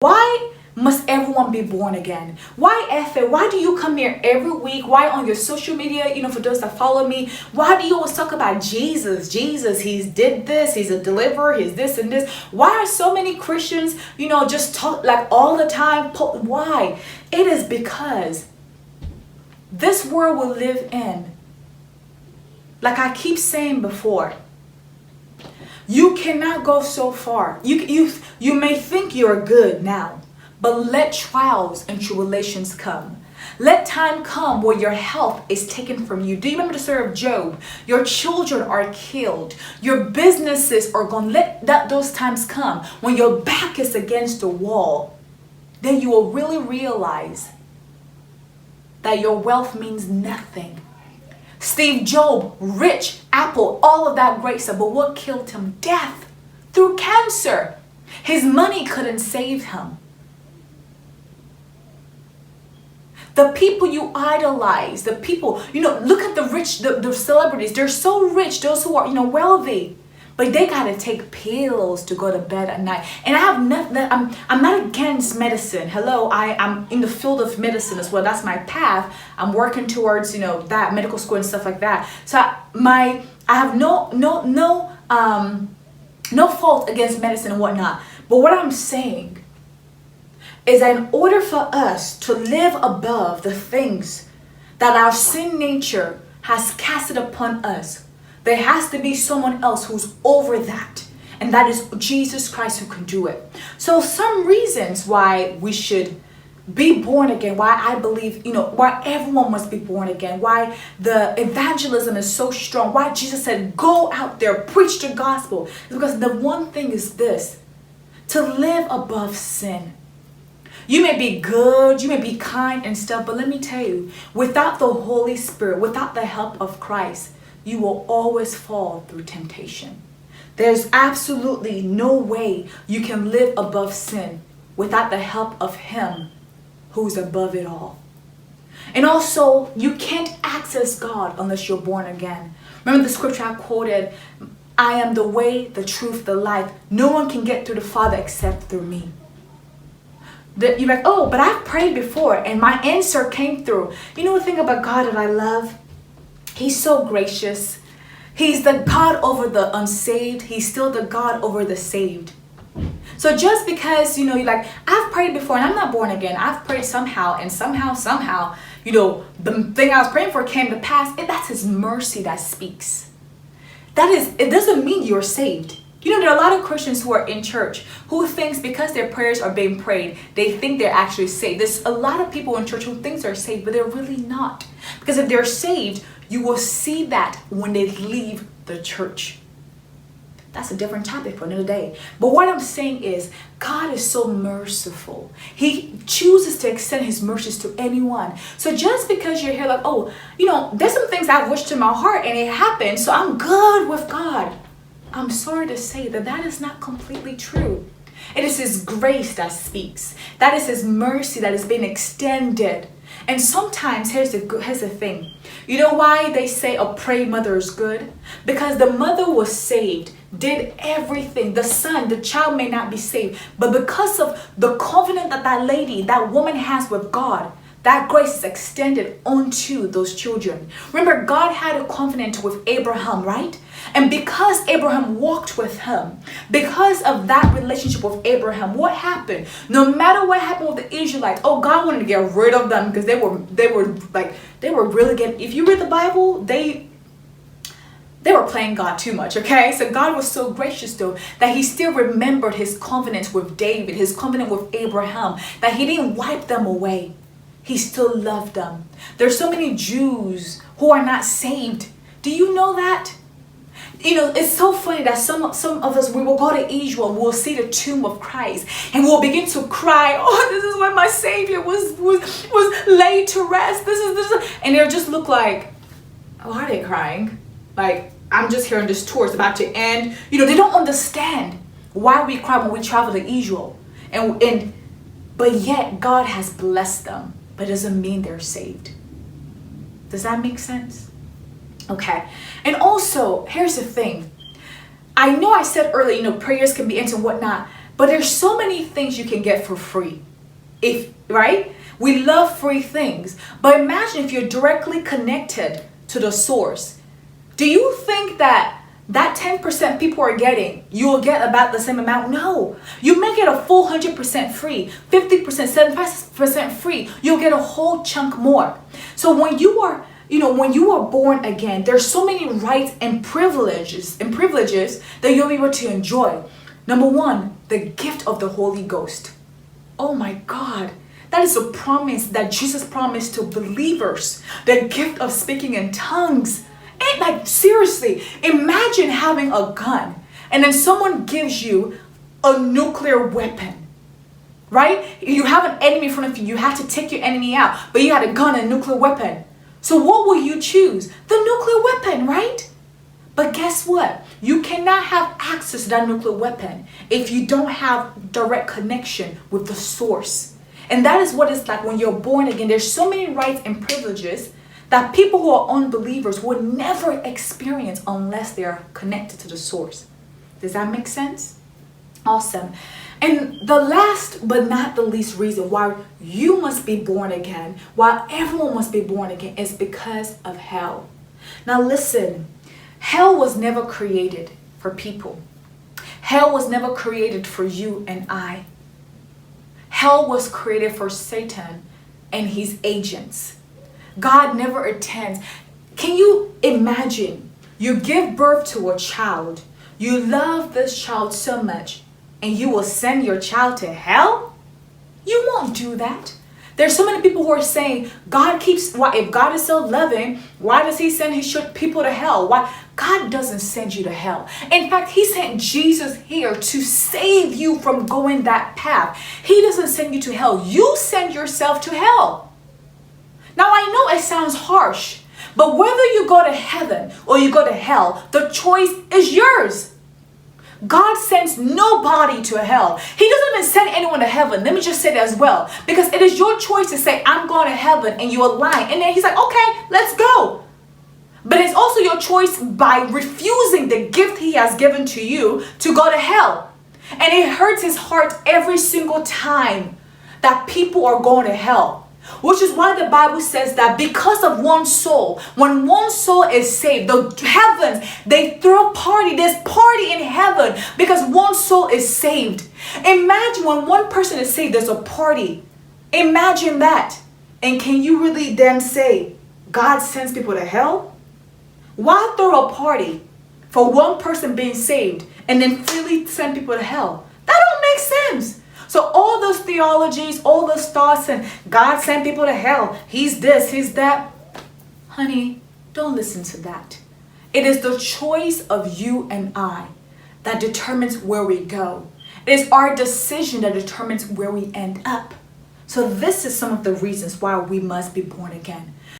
Why must everyone be born again? Why Efe? Why do you come here every week? Why on your social media, for those that follow me, why do you always talk about Jesus? Jesus, he's did this, he's a deliverer, he's this and this. Why are so many Christians, just talk like all the time? Why? It is because this world we live in, like I keep saying before, you cannot go so far. You may think you're good now, but let trials and tribulations come. Let time come where your health is taken from you. Do you remember the story of Job? Your children are killed. Your businesses are gone. Let those times come when your back is against the wall. Then you will really realize that your wealth means nothing. Steve Jobs, rich, Apple, all of that great stuff. But what killed him? Death through cancer. His money couldn't save him. The people you idolize, the people, look at the rich, the celebrities. They're so rich, those who are, wealthy. But they got to take pills to go to bed at night. And I have nothing, I'm not against medicine. Hello, I'm in the field of medicine as well. That's my path. I'm working towards, that medical school and stuff like that. So I have no fault against medicine and whatnot. But what I'm saying is that in order for us to live above the things that our sin nature has casted upon us, there has to be someone else who's over that. And that is Jesus Christ who can do it. So some reasons why we should be born again, why I believe, why everyone must be born again, why the evangelism is so strong, why Jesus said, go out there, preach the gospel. Is because the one thing is this, to live above sin. You may be good, you may be kind and stuff, but let me tell you, without the Holy Spirit, without the help of Christ, you will always fall through temptation. There's absolutely no way you can live above sin without the help of Him who's above it all. And also, you can't access God unless you're born again. Remember the scripture I quoted, I am the way, the truth, the life. No one can get to the Father except through me. You're like, oh, but I've prayed before and my answer came through. You know the thing about God that I love? He's so gracious. He's the God over the unsaved. He's still the God over the saved. So just because, you're like, I've prayed before and I'm not born again. I've prayed somehow and somehow, the thing I was praying for came to pass. That's His mercy that speaks. It doesn't mean you're saved. There are a lot of Christians who are in church who thinks because their prayers are being prayed, they think they're actually saved. There's a lot of people in church who think they're saved, but they're really not. Because if they're saved, you will see that when they leave the church. That's a different topic for another day. But what I'm saying is, God is so merciful. He chooses to extend His mercies to anyone. So just because you're here like, oh, there's some things I've wished in my heart and it happened, so I'm good with God. I'm sorry to say that is not completely true. It is His grace that speaks. That is His mercy that has been extended. And sometimes, here's the thing. You know why they say a prayed mother is good? Because the mother was saved, did everything. The son, the child may not be saved. But because of the covenant that woman has with God, that grace is extended onto those children. Remember, God had a covenant with Abraham, right? And because Abraham walked with Him, because of that relationship with Abraham, what happened? No matter what happened with the Israelites, God wanted to get rid of them because they were really getting. If you read the Bible, they were playing God too much, okay? So God was so gracious though that He still remembered His covenant with David, His covenant with Abraham, that He didn't wipe them away. He still loved them. There's so many Jews who are not saved. Do you know that? It's so funny that some of us, we will go to Israel, we'll see the tomb of Christ, and we'll begin to cry, oh, this is where my Savior was laid to rest. This is, and they'll just look like, oh, are they crying? Like, I'm just here on this tour, it's about to end. They don't understand why we cry when we travel to Israel. But yet God has blessed them, but it doesn't mean they're saved. Does that make sense? Okay. And also, here's the thing. I know I said earlier, prayers can be answered and whatnot, But there's so many things you can get for free. If, right? We love free things. But imagine if you're directly connected to the source. Do you think that 10% people are getting, you will get about the same amount? No. You make it a full 100% free, 50%, 75% free. You'll get a whole chunk more. So when you are born again, there's so many rights and privileges that you'll be able to enjoy. Number one, the gift of the Holy Ghost. Oh my God. That is a promise that Jesus promised to believers. The gift of speaking in tongues. And like, seriously, imagine having a gun and then someone gives you a nuclear weapon, right? You have an enemy in front of you. You have to take your enemy out, but you had a gun and a nuclear weapon. So what will you choose? The nuclear weapon, right? But guess what? You cannot have access to that nuclear weapon if you don't have direct connection with the source. And that is what it's like when you're born again. There's so many rights and privileges that people who are unbelievers would never experience unless they are connected to the source. Does that make sense? Awesome. And the last but not the least reason why you must be born again, why everyone must be born again, is because of hell. Now listen, hell was never created for people. Hell was never created for you and I. Hell was created for Satan and his agents. God never attends. Can you imagine? You give birth to a child. You love this child so much, and you will send your child to hell? You won't do that. There's so many people who are saying, if God is so loving, why does he send his people to hell? Why? God doesn't send you to hell. In fact, he sent Jesus here to save you from going that path. He doesn't send you to hell. You send yourself to hell. Now, I know it sounds harsh, but whether you go to heaven or you go to hell, the choice is yours. God sends nobody to hell. He doesn't even send anyone to heaven. Let me just say that as well. Because it is your choice to say, I'm going to heaven, and you align. And then he's like, okay, let's go. But it's also your choice by refusing the gift he has given to you to go to hell. And it hurts his heart every single time that people are going to hell. Which is why the Bible says that because of one soul, when one soul is saved, the heavens, they throw a party. There's party in heaven because one soul is saved. Imagine when one person is saved, there's a party. Imagine that. And can you really then say, God sends people to hell? Why throw a party for one person being saved and then freely send people to hell? That don't make sense. So all those theologies, all those thoughts, and God sent people to hell, he's this, he's that. Honey, don't listen to that. It is the choice of you and I that determines where we go. It is our decision that determines where we end up. So this is some of the reasons why we must be born again.